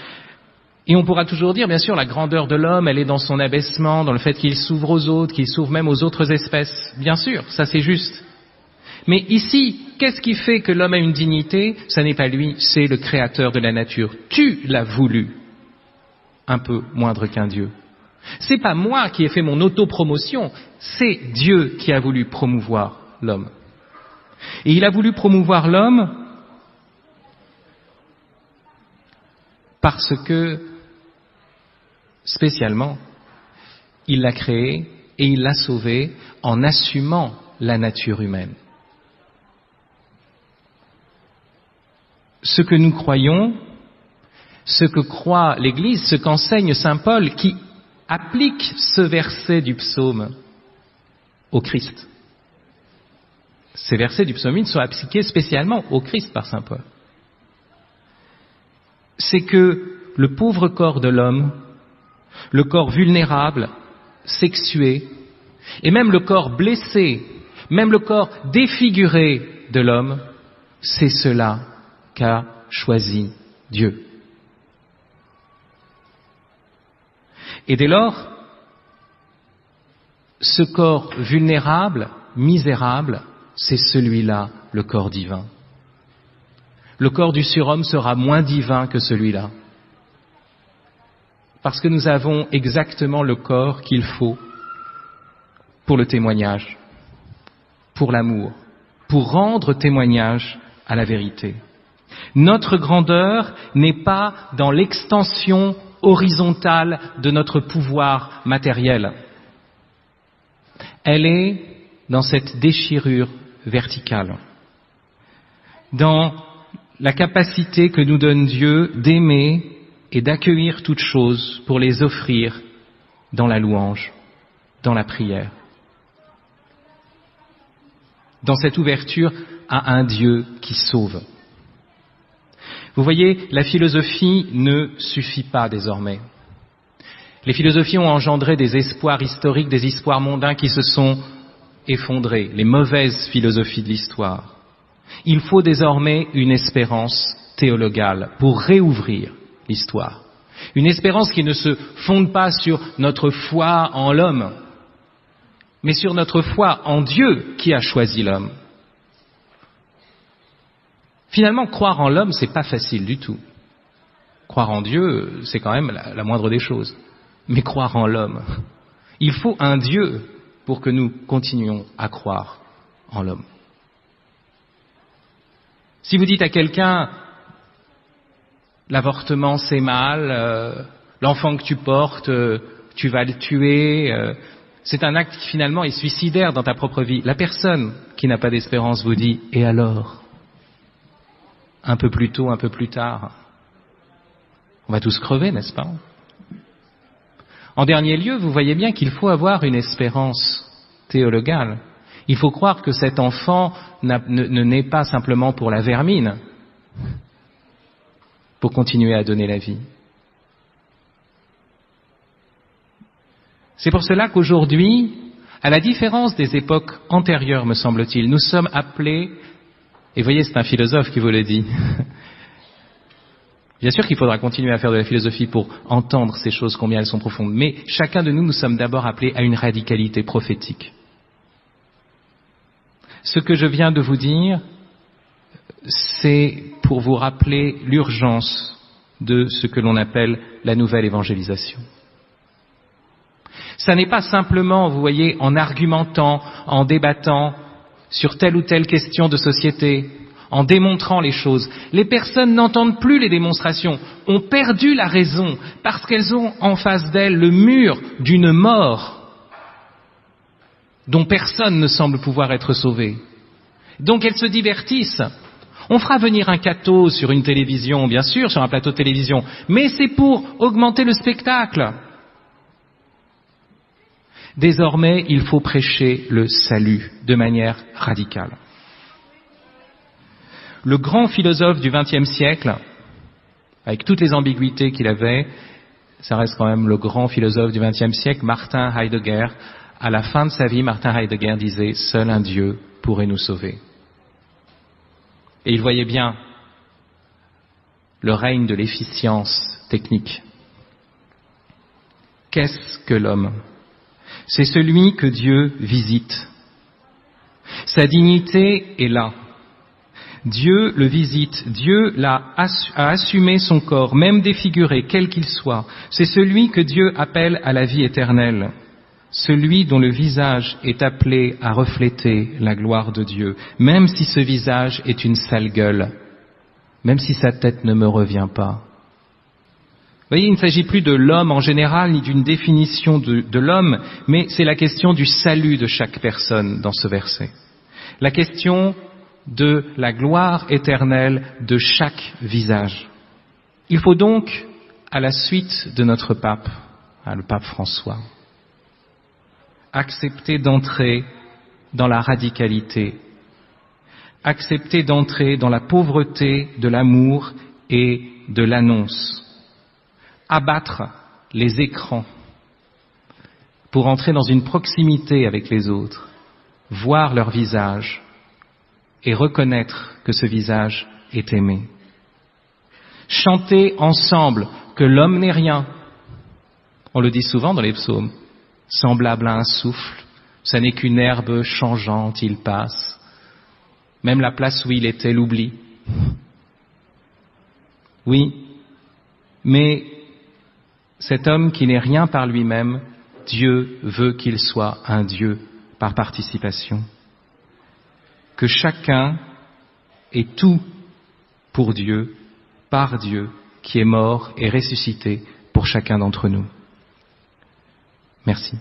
Et on pourra toujours dire, bien sûr, la grandeur de l'homme, elle est dans son abaissement, dans le fait qu'il s'ouvre aux autres, qu'il s'ouvre même aux autres espèces. Bien sûr, ça c'est juste. Mais ici, qu'est-ce qui fait que l'homme a une dignité? Ça n'est pas lui, c'est le créateur de la nature. Tu l'as voulu un peu moindre qu'un Dieu. C'est pas moi qui ai fait mon autopromotion, c'est Dieu qui a voulu promouvoir l'homme. Et il a voulu promouvoir l'homme parce que, spécialement, il l'a créé et il l'a sauvé en assumant la nature humaine. Ce que nous croyons, ce que croit l'Église, ce qu'enseigne saint Paul, qui applique ce verset du psaume au Christ. ces versets du psaume 1 sont appliqués spécialement au Christ par saint Paul. C'est que le pauvre corps de l'homme, le corps vulnérable, sexué, et même le corps blessé, même le corps défiguré de l'homme, c'est cela qu'a choisi Dieu. Et dès lors, ce corps vulnérable, misérable, c'est celui-là, le corps divin. Le corps du surhomme sera moins divin que celui-là. Parce que nous avons exactement le corps qu'il faut pour le témoignage, pour l'amour, pour rendre témoignage à la vérité. Notre grandeur n'est pas dans l'extension horizontale de notre pouvoir matériel. Elle est dans cette déchirure verticale, dans la capacité que nous donne Dieu d'aimer et d'accueillir toutes choses pour les offrir dans la louange, dans la prière. Dans cette ouverture à un Dieu qui sauve. Vous voyez, la philosophie ne suffit pas désormais. Les philosophies ont engendré des espoirs historiques, des espoirs mondains qui se sont effondrés, les mauvaises philosophies de l'histoire. Il faut désormais une espérance théologale pour réouvrir l'histoire. Une espérance qui ne se fonde pas sur notre foi en l'homme, mais sur notre foi en Dieu qui a choisi l'homme. Finalement, croire en l'homme, c'est pas facile du tout. Croire en Dieu, c'est quand même la moindre des choses. Mais croire en l'homme, il faut un Dieu pour que nous continuions à croire en l'homme. Si vous dites à quelqu'un, l'avortement c'est mal, l'enfant que tu portes, tu vas le tuer, c'est un acte qui finalement est suicidaire dans ta propre vie. La personne qui n'a pas d'espérance vous dit, et alors ? Un peu plus tôt, un peu plus tard, on va tous crever, n'est-ce pas ? En dernier lieu, vous voyez bien qu'il faut avoir une espérance théologale. Il faut croire que cet enfant ne naît pas simplement pour la vermine, pour continuer à donner la vie. C'est pour cela qu'aujourd'hui, à la différence des époques antérieures, me semble-t-il, nous sommes appelés, et voyez, c'est un philosophe qui vous le dit. Bien sûr qu'il faudra continuer à faire de la philosophie pour entendre ces choses, combien elles sont profondes, mais chacun de nous, nous sommes d'abord appelés à une radicalité prophétique. Ce que je viens de vous dire, c'est pour vous rappeler l'urgence de ce que l'on appelle la nouvelle évangélisation. Ça n'est pas simplement, vous voyez, en argumentant, en débattant sur telle ou telle question de société, en démontrant les choses. Les personnes n'entendent plus les démonstrations, ont perdu la raison parce qu'elles ont en face d'elles le mur d'une mort dont personne ne semble pouvoir être sauvé. Donc elles se divertissent. On fera venir un catho sur une télévision, bien sûr, sur un plateau de télévision, mais c'est pour augmenter le spectacle. Désormais, il faut prêcher le salut de manière radicale. Le grand philosophe du XXe siècle, avec toutes les ambiguïtés qu'il avait, ça reste quand même le grand philosophe du XXe siècle, Martin Heidegger. À la fin de sa vie, Martin Heidegger disait « Seul un Dieu pourrait nous sauver ». Et il voyait bien le règne de l'efficience technique. Qu'est-ce que l'homme ? C'est celui que Dieu visite. Sa dignité est là. Dieu le visite, Dieu a assumé son corps, même défiguré, quel qu'il soit. C'est celui que Dieu appelle à la vie éternelle. Celui dont le visage est appelé à refléter la gloire de Dieu, même si ce visage est une sale gueule, même si sa tête ne me revient pas. Vous voyez, il ne s'agit plus de l'homme en général, ni d'une définition de l'homme, mais c'est la question du salut de chaque personne dans ce verset. La question de la gloire éternelle de chaque visage. Il faut donc, à la suite de notre pape, le pape François, accepter d'entrer dans la radicalité accepter d'entrer dans la pauvreté de l'amour et de l'annonce, abattre les écrans pour entrer dans une proximité avec les autres, voir leur visage et reconnaître que ce visage est aimé. Chanter ensemble que l'homme n'est rien. On le dit souvent dans les psaumes, semblable à un souffle, ça n'est qu'une herbe changeante, il passe. Même la place où il était l'oublie. Oui, mais cet homme qui n'est rien par lui-même, Dieu veut qu'il soit un Dieu par participation. Que chacun est tout pour Dieu, par Dieu, qui est mort et ressuscité pour chacun d'entre nous. Merci.